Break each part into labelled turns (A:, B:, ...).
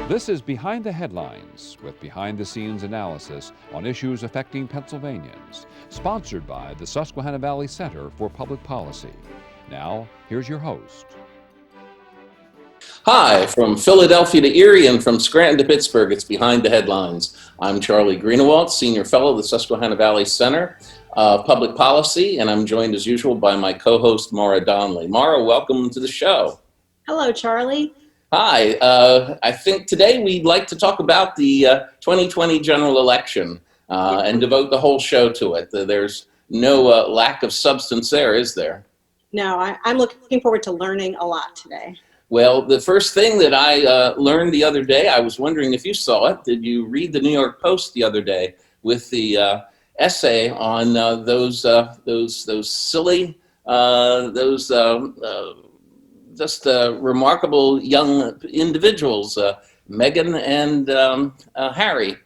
A: This is Behind the Headlines, with behind-the-scenes analysis on issues affecting Pennsylvanians, sponsored by the Susquehanna Valley Center for Public Policy. Now, here's your host.
B: Hi, from Philadelphia to Erie and from Scranton to Pittsburgh, it's Behind the Headlines. I'm Charlie Gerow, Senior Fellow of the Susquehanna Valley Center of Public Policy, and I'm joined as usual by my co-host, Maura Donnelly. Maura, welcome to the show.
C: Hello, Charlie.
B: Hi, I think today we'd like to talk about the 2020 general election and devote the whole show to it. There's no lack of substance there, is there?
C: No, I'm looking forward to learning a lot today.
B: Well, the first thing that I learned the other day, I was wondering if you saw it. Did you read the New York Post the other day with the essay on those silly, just remarkable young individuals, Meghan and Harry.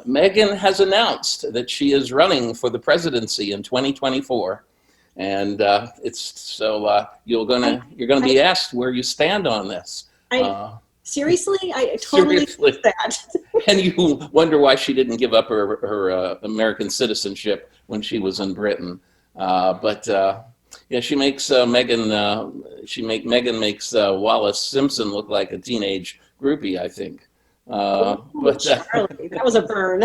B: Meghan has announced that she is running for the presidency in 2024. And you're gonna be asked where you stand on this.
C: Seriously, I totally
B: seriously.
C: that.
B: And you wonder why she didn't give up her American citizenship when she was in Britain. Yeah, she makes Meghan makes Wallace Simpson look like a teenage groupie, I think.
C: Charlie, that was a burn.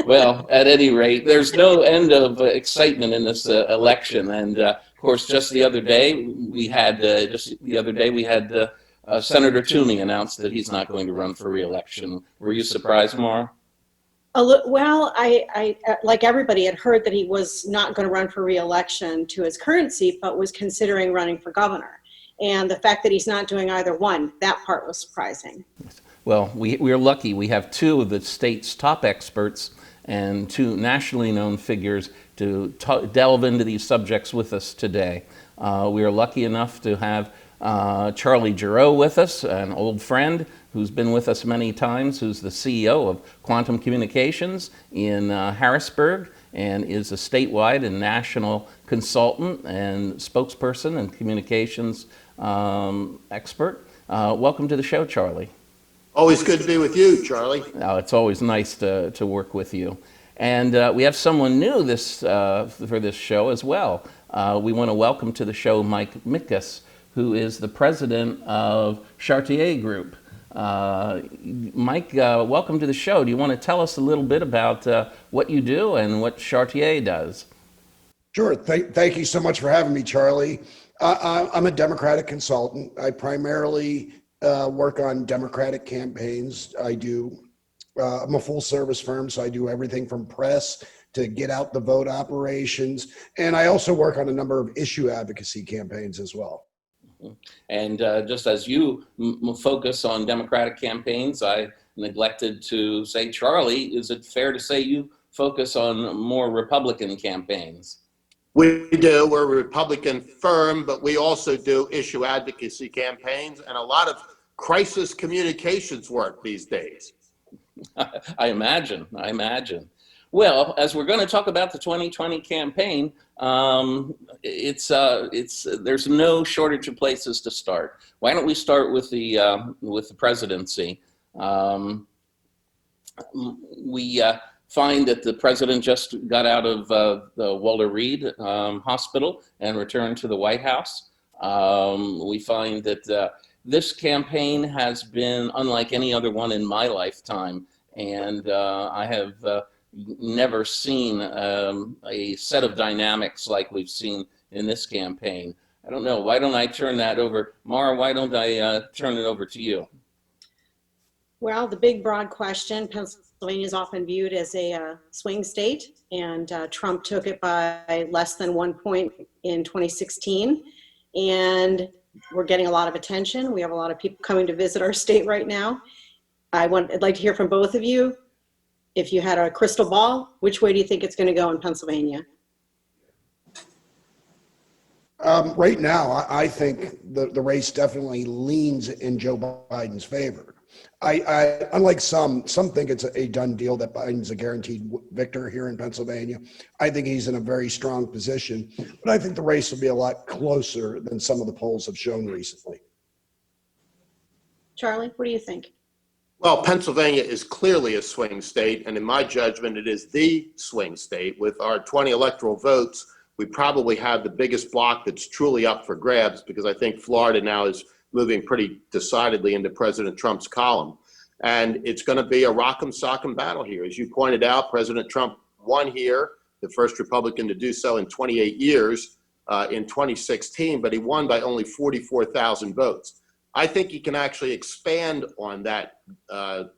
B: Well, at any rate, there's no end of excitement in this election, and of course, just the other day we had Senator Toomey announce that he's not going to run for re-election. Were you surprised, Maura?
C: Well, I like everybody had heard that he was not going to run for re-election to his current seat, but was considering running for governor. And the fact that he's not doing either one, that part was surprising.
B: Well, we're lucky. We have two of the state's top experts and two nationally known figures to delve into these subjects with us today. We are lucky enough to have Charlie Gerow with us, an old friend who's been with us many times, who's the CEO of Quantum Communications in Harrisburg and is a statewide and national consultant and spokesperson and communications expert. Welcome to the show, Charlie.
D: Always good to be with you, Charlie.
B: Oh, it's always nice to work with you. And we have someone new for this show as well. We want to welcome to the show Mikus, who is the president of Chartiers Group. Mike, welcome to the show. Do you want to tell us a little bit about what you do and what Chartiers does?
E: Sure. Thank you so much for having me, Charlie. I'm a Democratic consultant. I primarily work on Democratic campaigns. I'm a full service firm, so I do everything from press to get out the vote operations. And I also work on a number of issue advocacy campaigns as well.
B: And just as you focus on Democratic campaigns, I neglected to say, Charlie, is it fair to say you focus on more Republican campaigns?
D: We do. We're a Republican firm, but we also do issue advocacy campaigns and a lot of crisis communications work these days.
B: I imagine. Well, as we're going to talk about the 2020 campaign, there's no shortage of places to start. Why don't we start with the presidency? We find that the president just got out of the Walter Reed Hospital and returned to the White House. We find that this campaign has been unlike any other one in my lifetime, and I have never seen a set of dynamics like we've seen in this campaign. I don't know. Why don't I turn that over? Maura, why don't I turn it over to you?
C: Well, the big broad question, Pennsylvania is often viewed as a swing state, and Trump took it by less than 1 point in 2016. And we're getting a lot of attention. We have a lot of people coming to visit our state right now. I'd like to hear from both of you. If you had a crystal ball, which way do you think it's going to go in Pennsylvania?
E: Right now, I think the race definitely leans in Joe Biden's favor. I unlike some think it's a done deal that Biden's a guaranteed victor here in Pennsylvania. I think he's in a very strong position, but I think the race will be a lot closer than some of the polls have shown recently.
C: Charlie, what do you think?
D: Well, Pennsylvania is clearly a swing state, and in my judgment, it is the swing state. With our 20 electoral votes, we probably have the biggest block that's truly up for grabs, because I think Florida now is moving pretty decidedly into President Trump's column. And it's going to be a rock'em sock'em battle here. As you pointed out, President Trump won here, the first Republican to do so in 28 years in 2016, but he won by only 44,000 votes. I think he can actually expand on that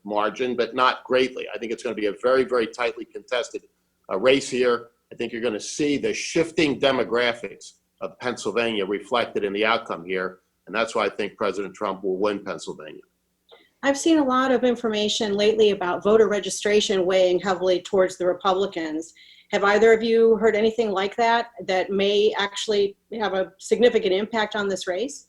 D: margin, but not greatly. I think it's going to be a very, very tightly contested race here. I think you're going to see the shifting demographics of Pennsylvania reflected in the outcome here, and that's why I think President Trump will win Pennsylvania.
C: I've seen a lot of information lately about voter registration weighing heavily towards the Republicans. Have either of you heard anything like that that may actually have a significant impact on this race?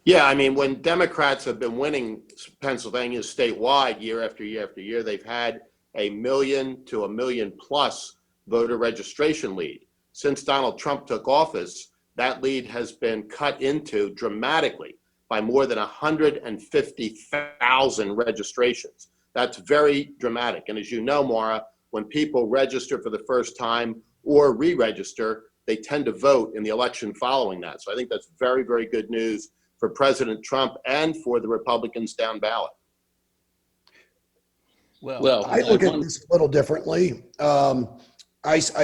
D: Yeah, I mean, when Democrats have been winning Pennsylvania statewide year after year after year, they've had 1 million to 1 million plus voter registration lead. Since Donald Trump took office, that lead has been cut into dramatically by more than 150,000 registrations. That's very dramatic. And as you know, Maura, when people register for the first time or re-register, they tend to vote in the election following that. So I think that's very, very good news for President Trump and for the Republicans down ballot.
B: Well,
E: I look at this a little differently. I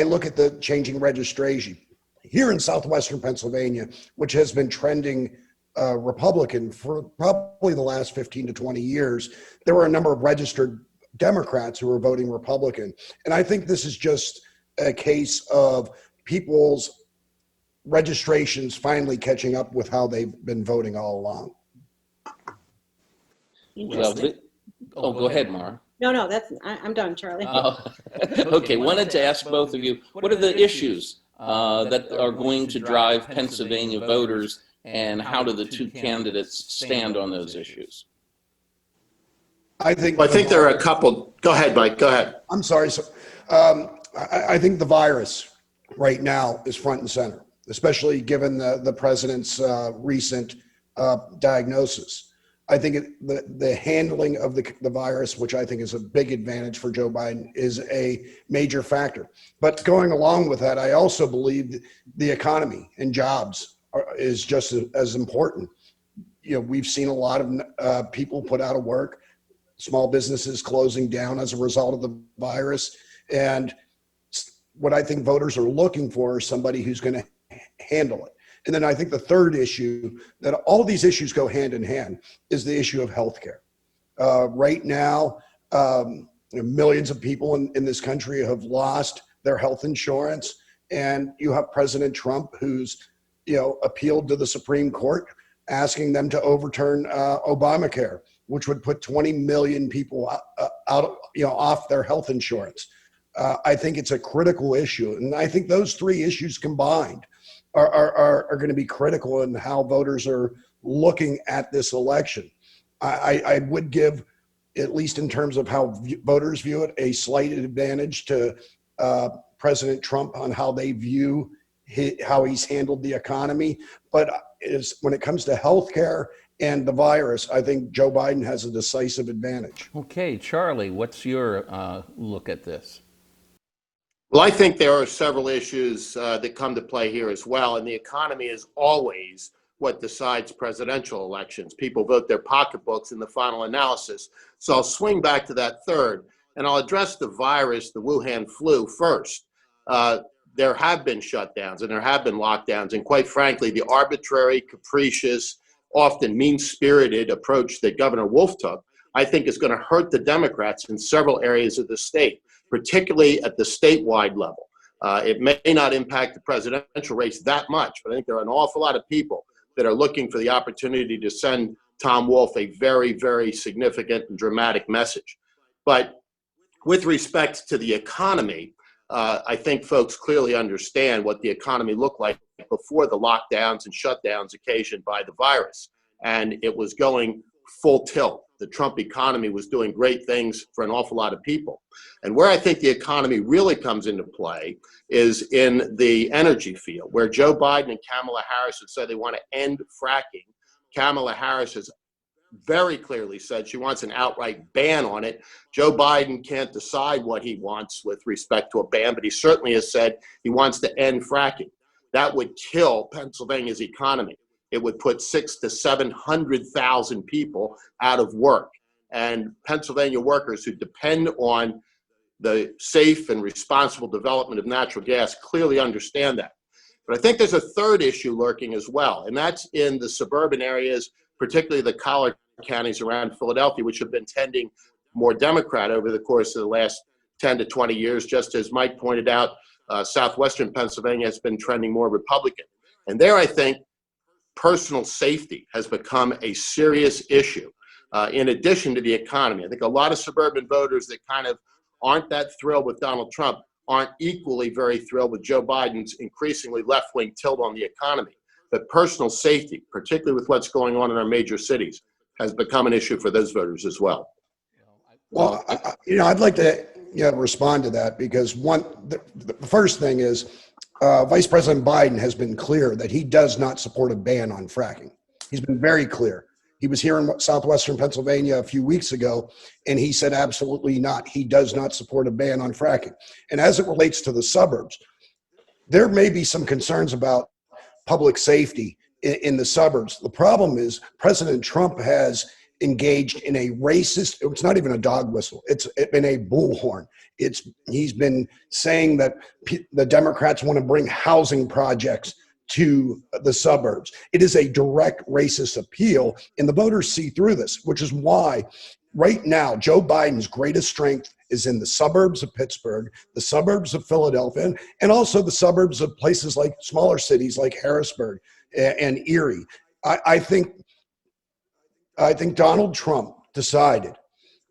E: look at the changing registration here in southwestern Pennsylvania, which has been trending Republican for probably the last 15 to 20 years. There were a number of registered Democrats who were voting Republican. And I think this is just a case of people's registrations finally catching up with how they've been voting all along.
B: Well, go ahead, Mara.
C: No, I'm done, Charlie.
B: Okay, wanted to ask both of you, what are the issues that are going to drive Pennsylvania voters, and how do the two candidates stand on those issues?
E: I think
D: there are a couple. Go ahead, Mike. Go ahead.
E: I'm sorry. So, I think the virus right now is front and center, especially given the president's recent diagnosis. I think the handling of the virus, which I think is a big advantage for Joe Biden, is a major factor. But going along with that, I also believe the economy and jobs is just as important. You know, we've seen a lot of people put out of work, small businesses closing down as a result of the virus. And what I think voters are looking for is somebody who's going to handle it. And then I think the third issue, that all of these issues go hand in hand, is the issue of healthcare. Right now, millions of people in this country have lost their health insurance. And you have President Trump, who's, appealed to the Supreme Court, asking them to overturn Obamacare, which would put 20 million people off their health insurance. I think it's a critical issue. And I think those three issues combined are going to be critical in how voters are looking at this election. I would give, at least in terms of how voters view it, a slight advantage to President Trump on how they view how he's handled the economy. But when it comes to healthcare and the virus, I think Joe Biden has a decisive advantage.
B: Okay, Charlie, what's your look at this?
D: Well, I think there are several issues that come to play here as well. And the economy is always what decides presidential elections. People vote their pocketbooks in the final analysis. So I'll swing back to that third, and I'll address the virus, the Wuhan flu, first. There have been shutdowns and there have been lockdowns. And quite frankly, the arbitrary, capricious, often mean-spirited approach that Governor Wolf took, I think is going to hurt the Democrats in several areas of the state, particularly at the statewide level. It may not impact the presidential race that much, but I think there are an awful lot of people that are looking for the opportunity to send Tom Wolf a very, very significant and dramatic message. But with respect to the economy, I think folks clearly understand what the economy looked like before the lockdowns and shutdowns occasioned by the virus. And it was going full tilt. The Trump economy was doing great things for an awful lot of people. And where I think the economy really comes into play is in the energy field, where Joe Biden and Kamala Harris have said they want to end fracking. Kamala Harris has very clearly said she wants an outright ban on it. Joe Biden can't decide what he wants with respect to a ban, but he certainly has said he wants to end fracking. That would kill Pennsylvania's economy. It would put 600,000 to 700,000 people out of work. And Pennsylvania workers who depend on the safe and responsible development of natural gas clearly understand that. But I think there's a third issue lurking as well, and that's in the suburban areas, particularly the collar counties around Philadelphia, which have been tending more Democrat over the course of the last 10 to 20 years. Just as Mike pointed out, southwestern Pennsylvania has been trending more Republican. And there, I think, personal safety has become a serious issue, in addition to the economy. I think a lot of suburban voters that kind of aren't that thrilled with Donald Trump aren't equally very thrilled with Joe Biden's increasingly left-wing tilt on the economy. But personal safety, particularly with what's going on in our major cities, has become an issue for those voters as well.
E: Well, I'd like to respond to that because the first thing is Vice President Biden has been clear that he does not support a ban on fracking. He's been very clear. He was here in southwestern Pennsylvania a few weeks ago, and he said absolutely not. He does not support a ban on fracking. And as it relates to the suburbs, there may be some concerns about public safety in the suburbs. The problem is President Trump has engaged in a racist, it's not even a dog whistle, it's been a bullhorn. He's been saying that the Democrats want to bring housing projects to the suburbs. It is a direct racist appeal, and the voters see through this, which is why right now Joe Biden's greatest strength is in the suburbs of Pittsburgh, the suburbs of Philadelphia, and also the suburbs of places like smaller cities like Harrisburg and Erie. I think Donald Trump decided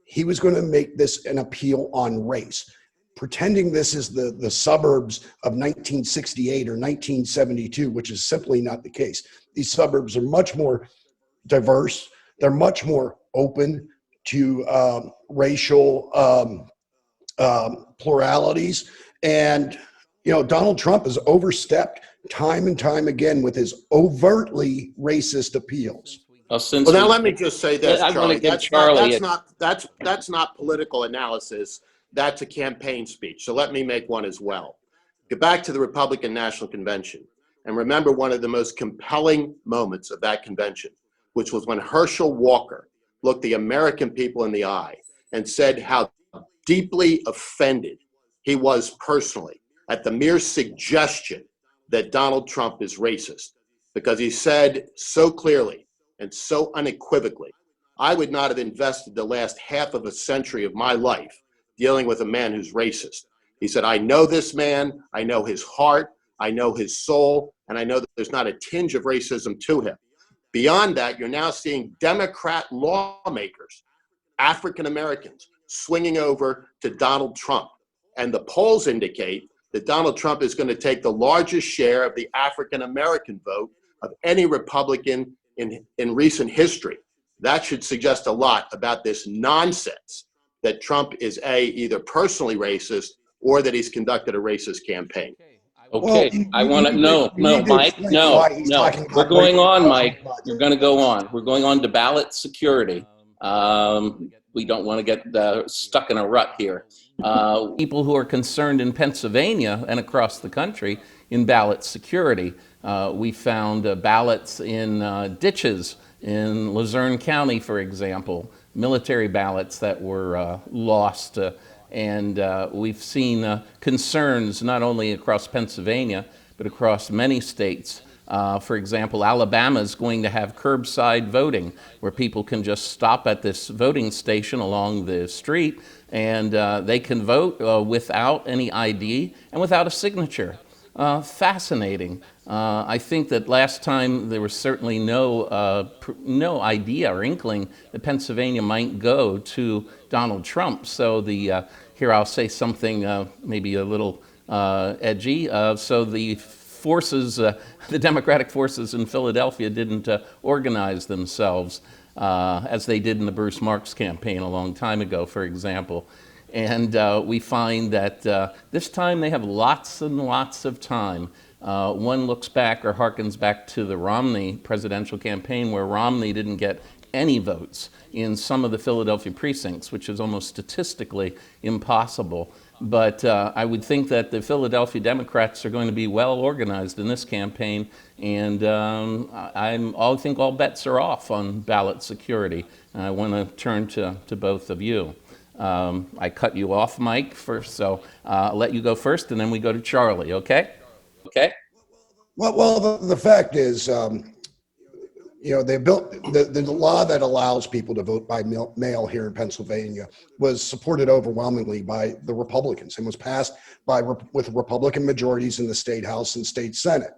E: he was going to make this an appeal on race, pretending this is the suburbs of 1968 or 1972, which is simply not the case. These suburbs are much more diverse. They're much more open to racial pluralities. And, Donald Trump has overstepped time and time again with his overtly racist appeals.
D: Well, now let me just say this, Charlie. That's not political analysis. That's a campaign speech. So let me make one as well. Get back to the Republican National Convention and remember one of the most compelling moments of that convention, which was when Herschel Walker looked the American people in the eye and said how deeply offended he was personally at the mere suggestion that Donald Trump is racist, because he said so clearly and so unequivocally, I would not have invested the last half of a century of my life dealing with a man who's racist. He said, I know this man, I know his heart, I know his soul, and I know that there's not a tinge of racism to him. Beyond that, you're now seeing Democrat lawmakers, African Americans, swinging over to Donald Trump. And the polls indicate that Donald Trump is going to take the largest share of the African American vote of any Republican in recent history. That should suggest a lot about this nonsense that Trump is either personally racist or that he's conducted a racist campaign.
B: Okay, I want to, no, Mike, no. We're going on, Mike. You're going to go on. We're going on to ballot security. We don't want to get stuck in a rut here. People who are concerned in Pennsylvania and across the country in ballot security. We found ballots in ditches in Luzerne County, for example, military ballots that were lost. And we've seen concerns not only across Pennsylvania, but across many states. For example, Alabama is going to have curbside voting, where people can just stop at this voting station along the street and they can vote without any ID and without a signature. Fascinating. I think that last time there was certainly no idea or inkling that Pennsylvania might go to Donald Trump. So here I'll say something maybe a little edgy. So the forces, the Democratic forces in Philadelphia didn't organize themselves as they did in the Bruce Marks campaign a long time ago, for example. And we find that this time they have lots and lots of time One looks back or harkens back to the Romney presidential campaign, where Romney didn't get any votes in some of the Philadelphia precincts, which is almost statistically impossible. But I would think that the Philadelphia Democrats are going to be well organized in this campaign, and I think all bets are off on ballot security. I want to turn to both of you. I cut you off, Mike, first, so I'll let you go first, and then we go to Charlie, okay? Okay?
E: Well, the fact is, they built the law that allows people to vote by mail here in Pennsylvania was supported overwhelmingly by the Republicans and was passed with Republican majorities in the state House and state Senate.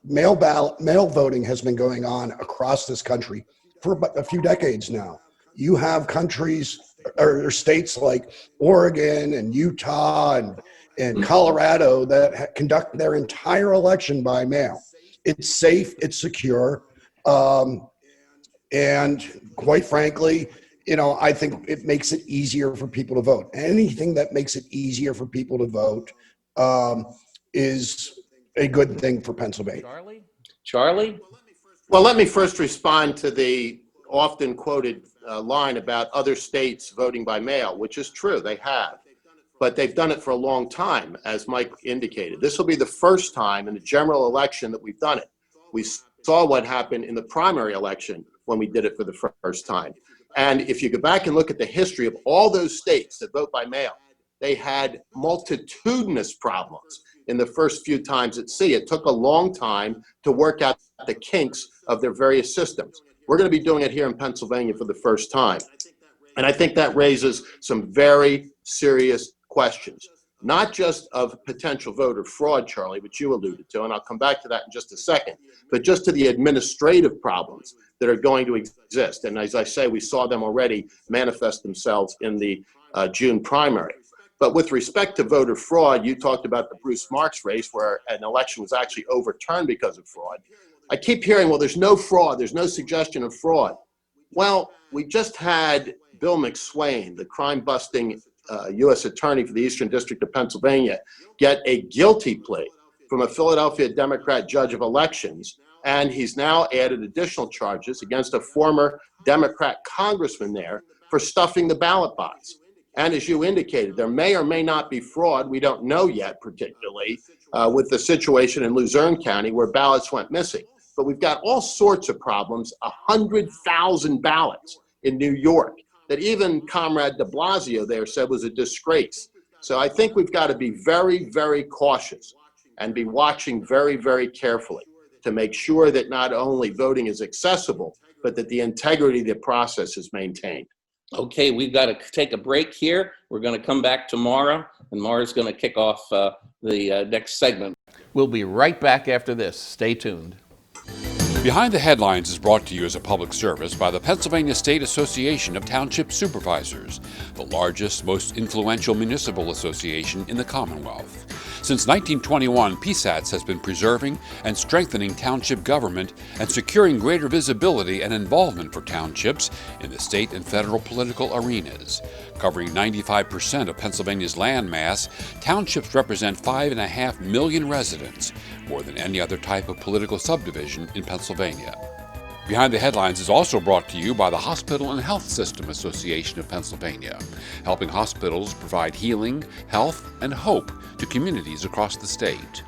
E: Mail voting has been going on across this country for a few decades now. You have countries or states like Oregon and Utah and Colorado that conduct their entire election by mail. It's safe, it's secure. And quite frankly, I think it makes it easier for people to vote. Anything that makes it easier for people to vote is a good thing for Pennsylvania.
B: Charlie?
D: Well, let me first respond to the often quoted line about other states voting by mail, which is true, they have. But they've done it for a long time, as Mike indicated. This will be the first time in the general election that we've done it. We saw what happened in the primary election when we did it for the first time. And if you go back and look at the history of all those states that vote by mail, they had multitudinous problems in the first few times at sea. It took a long time to work out the kinks of their various systems. We're going to be doing it here in Pennsylvania for the first time. And I think that raises some very serious questions, not just of potential voter fraud, Charlie, which you alluded to, and I'll come back to that in just a second, but just to the administrative problems that are going to exist. And as I say, we saw them already manifest themselves in the June primary. But with respect to voter fraud, you talked about the Bruce Marks race where an election was actually overturned because of fraud. I keep hearing, well, there's no fraud, there's no suggestion of fraud. Well, we just had Bill McSwain, the crime-busting U.S. Attorney for the Eastern District of Pennsylvania, get a guilty plea from a Philadelphia Democrat judge of elections, and he's now added additional charges against a former Democrat congressman there for stuffing the ballot box. And as you indicated, there may or may not be fraud. We don't know yet, particularly with the situation in Luzerne County where ballots went missing. But we've got all sorts of problems, 100,000 ballots in New York that even Comrade de Blasio there said was a disgrace. So I think we've got to be very, very cautious and be watching very, very carefully to make sure that not only voting is accessible, but that the integrity of the process is maintained.
B: Okay, we've got to take a break here. We're going to come back to Mara, and Mara's going to kick off the next segment. We'll be right back after this. Stay tuned.
A: Behind the Headlines is brought to you as a public service by the Pennsylvania State Association of Township Supervisors, the largest, most influential municipal association in the Commonwealth. Since 1921, PSATS has been preserving and strengthening township government and securing greater visibility and involvement for townships in the state and federal political arenas. Covering 95% of Pennsylvania's land mass, townships represent 5.5 million residents, more than any other type of political subdivision in Pennsylvania. Behind the Headlines is also brought to you by the Hospital and Health System Association of Pennsylvania, helping hospitals provide healing, health, and hope to communities across the state.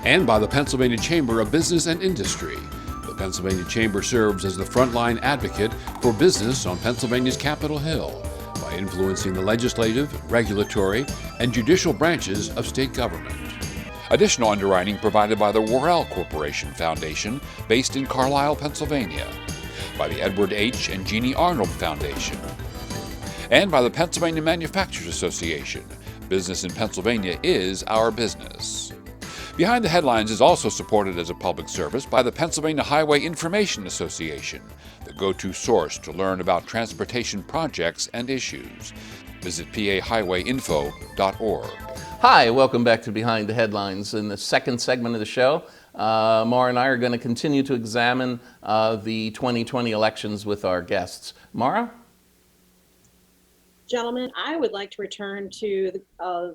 A: And by the Pennsylvania Chamber of Business and Industry. The Pennsylvania Chamber serves as the frontline advocate for business on Pennsylvania's Capitol Hill by influencing the legislative, regulatory, and judicial branches of state government. Additional underwriting provided by the Worrell Corporation Foundation, based in Carlisle, Pennsylvania, by the Edward H. and Jeannie Arnold Foundation, and by the Pennsylvania Manufacturers Association. Business in Pennsylvania is our business. Behind the Headlines is also supported as a public service by the Pennsylvania Highway Information Association, the go-to source to learn about transportation projects and issues. Visit pahighwayinfo.org.
B: Hi, welcome back to Behind the Headlines. In the second segment of the show, Mara and I are going to continue to examine the 2020 elections with our guests. Mara?
C: Gentlemen, I would like to return to a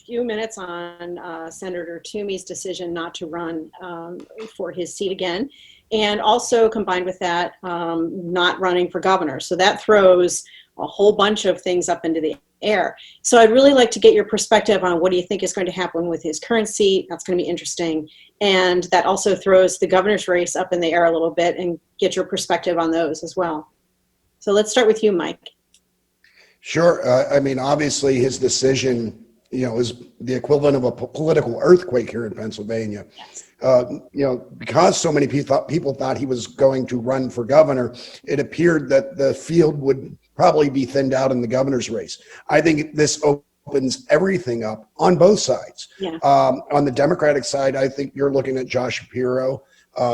C: few minutes on Senator Toomey's decision not to run for his seat again, and also combined with that, not running for governor. So that throws a whole bunch of things up into the air. So I'd really like to get your perspective on what do you think is going to happen with his current seat. That's going to be interesting. And that also throws the governor's race up in the air a little bit, and get your perspective on those as well. So let's start with you, Mike.
E: Sure. I mean, obviously, his decision, is the equivalent of a political earthquake here in Pennsylvania. Because so many people thought he was going to run for governor, it appeared that the field would probably be thinned out in the governor's race. I think this opens everything up on both sides.
C: Yeah.
E: On the Democratic side, I think you're looking at Josh Shapiro.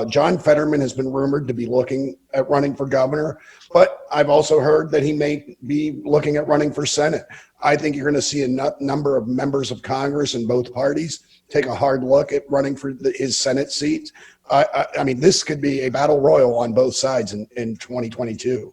E: John Fetterman has been rumored to be looking at running for governor, but I've also heard that he may be looking at running for Senate. I think you're going to see a number of members of Congress in both parties take a hard look at running for his Senate seat. I mean, this could be a battle royal on both sides in 2022.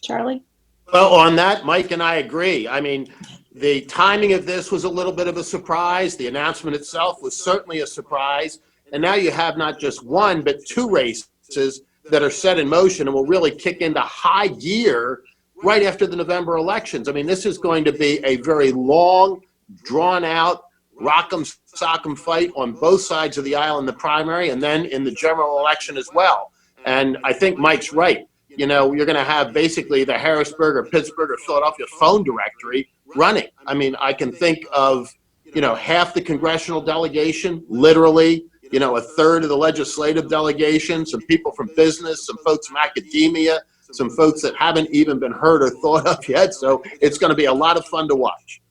C: Charlie?
D: Well, on that, Mike and I agree. I mean, the timing of this was a little bit of a surprise. The announcement itself was certainly a surprise. And now you have not just one, but two races that are set in motion and will really kick into high gear right after the November elections. I mean, this is going to be a very long, drawn-out, rock'em sock'em fight on both sides of the aisle in the primary and then in the general election as well. And I think Mike's right. You're going to have basically the Harrisburg or Pittsburgh or Philadelphia phone directory running. I mean, I can think of, half the congressional delegation, literally, a third of the legislative delegation, some people from business, some folks from academia, some folks that haven't even been heard or thought of yet. So it's going to be a lot of fun to watch.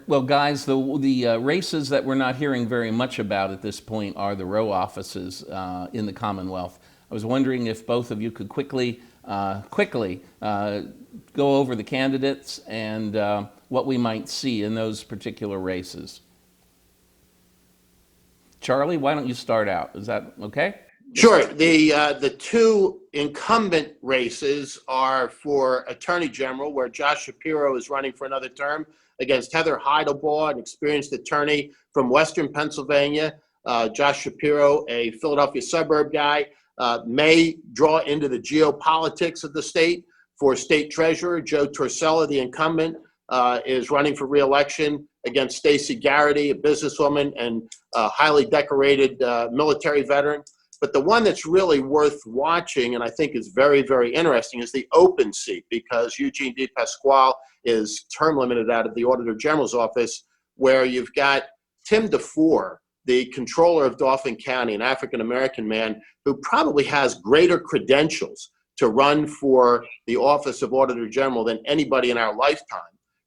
B: Well, guys, the races that we're not hearing very much about at this point are the row offices in the Commonwealth. I was wondering if both of you could quickly go over the candidates and what we might see in those particular races. Charlie, why don't you start out? Is that okay?
D: Sure. The two incumbent races are for Attorney General, where Josh Shapiro is running for another term against Heather Heidelbaugh, an experienced attorney from Western Pennsylvania. Josh Shapiro, a Philadelphia suburb guy, may draw into the geopolitics of the state. For state treasurer, Joe Torsella, the incumbent, is running for re-election against Stacey Garrity, a businesswoman and highly decorated military veteran. But the one that's really worth watching and I think is very, very interesting is the open seat, because Eugene DePasquale is term limited out of the Auditor General's office, where you've got Tim DeFore, the controller of Dauphin County, an African-American man who probably has greater credentials to run for the office of Auditor General than anybody in our lifetime,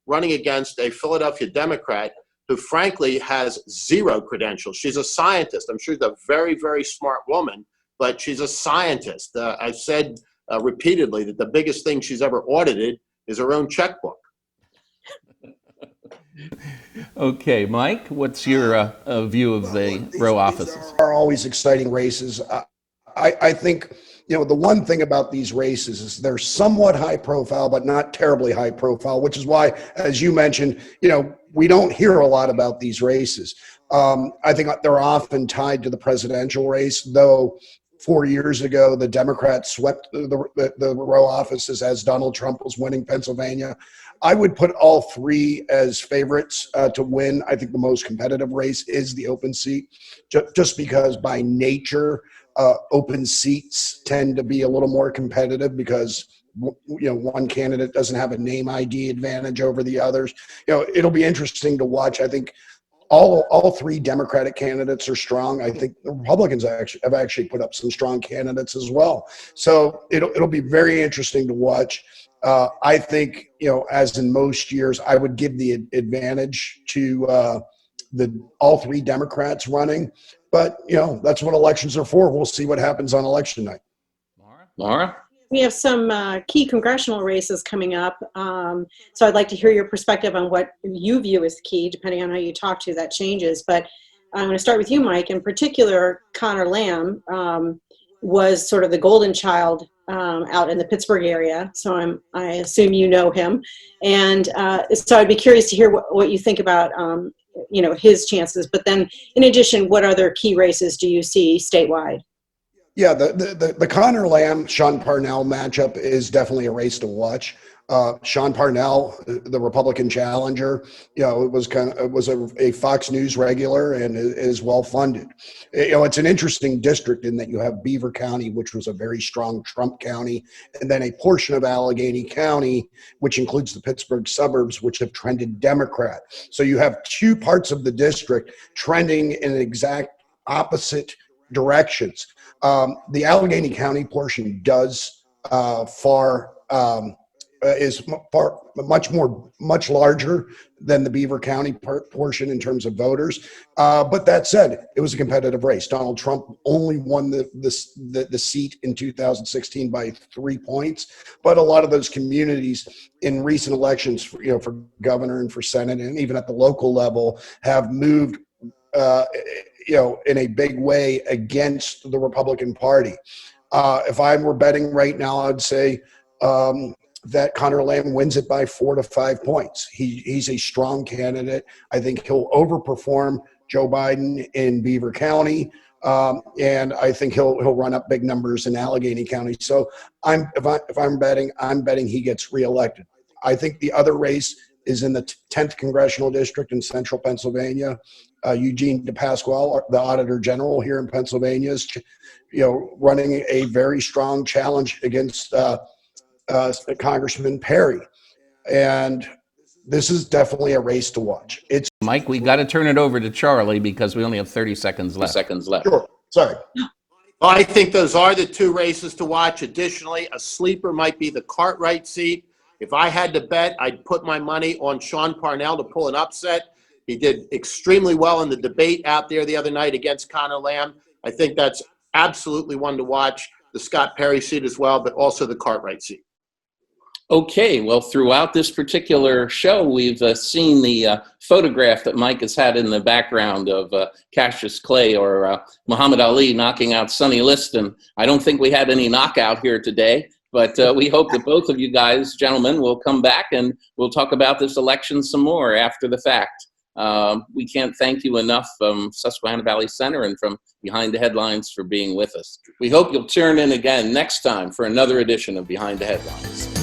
D: running against a Philadelphia Democrat who frankly has zero credentials. She's a scientist. I'm sure she's a very, very smart woman, but she's a scientist. I've said repeatedly that the biggest thing she's ever audited is her own checkbook.
B: Okay, Mike, what's your view of the row offices?
E: Are always exciting races. I think, the one thing about these races is they're somewhat high profile, but not terribly high profile, which is why, as you mentioned, we don't hear a lot about these races. I think they're often tied to the presidential race, though 4 years ago, the Democrats swept the row offices as Donald Trump was winning Pennsylvania. I would put all three as favorites to win. I think the most competitive race is the open seat, just because by nature, open seats tend to be a little more competitive because one candidate doesn't have a name ID advantage over the others. It'll be interesting to watch. I think all three Democratic candidates are strong. I think the Republicans have actually put up some strong candidates as well. So it'll be very interesting to watch. I think, as in most years, I would give the advantage to all three Democrats running. But, that's what elections are for. We'll see what happens on election night.
B: Laura?
C: We have some key congressional races coming up. So I'd like to hear your perspective on what you view as key, depending on how you talk to that changes. But I'm going to start with you, Mike. In particular, Connor Lamb was sort of the golden child out in the Pittsburgh area. So I assume you know him. And so I'd be curious to hear what you think about, his chances. But then in addition, what other key races do you see statewide?
E: Yeah, the Connor Lamb-Sean Parnell matchup is definitely a race to watch. Sean Parnell, the Republican challenger, it was a Fox News regular and is well funded. It's an interesting district in that you have Beaver County, which was a very strong Trump county, and then a portion of Allegheny County, which includes the Pittsburgh suburbs, which have trended Democrat. So you have two parts of the district trending in exact opposite directions. The Allegheny County portion is much larger than the Beaver County portion in terms of voters. But that said, it was a competitive race. Donald Trump only won the seat in 2016 by 3 points. But a lot of those communities in recent elections, for governor and for Senate, and even at the local level, have moved in a big way against the Republican Party. If I were betting right now, I'd say that Connor Lamb wins it by 4 to 5 points. He's a strong candidate. I think he'll overperform Joe Biden in Beaver County, and I think he'll run up big numbers in Allegheny County. So if I'm betting he gets reelected. I think the other race is in the 10th Congressional District in central Pennsylvania. Eugene DePasquale, the Auditor General here in Pennsylvania, is running a very strong challenge against Congressman Perry. And this is definitely a race to watch.
B: Mike, we got to turn it over to Charlie because we only have 30 seconds left.
E: Sure. Sorry.
D: Well, I think those are the two races to watch. Additionally, a sleeper might be the Cartwright seat. If I had to bet, I'd put my money on Sean Parnell to pull an upset. He did extremely well in the debate out there the other night against Connor Lamb. I think that's absolutely one to watch. The Scott Perry seat as well, but also the Cartwright seat.
B: Okay, well, throughout this particular show, we've seen the photograph that Mike has had in the background of Cassius Clay or Muhammad Ali knocking out Sonny Liston. I don't think we had any knockout here today, but we hope that both of you guys, gentlemen, will come back and we'll talk about this election some more after the fact. We can't thank you enough from Susquehanna Valley Center and from Behind the Headlines for being with us. We hope you'll tune in again next time for another edition of Behind the Headlines.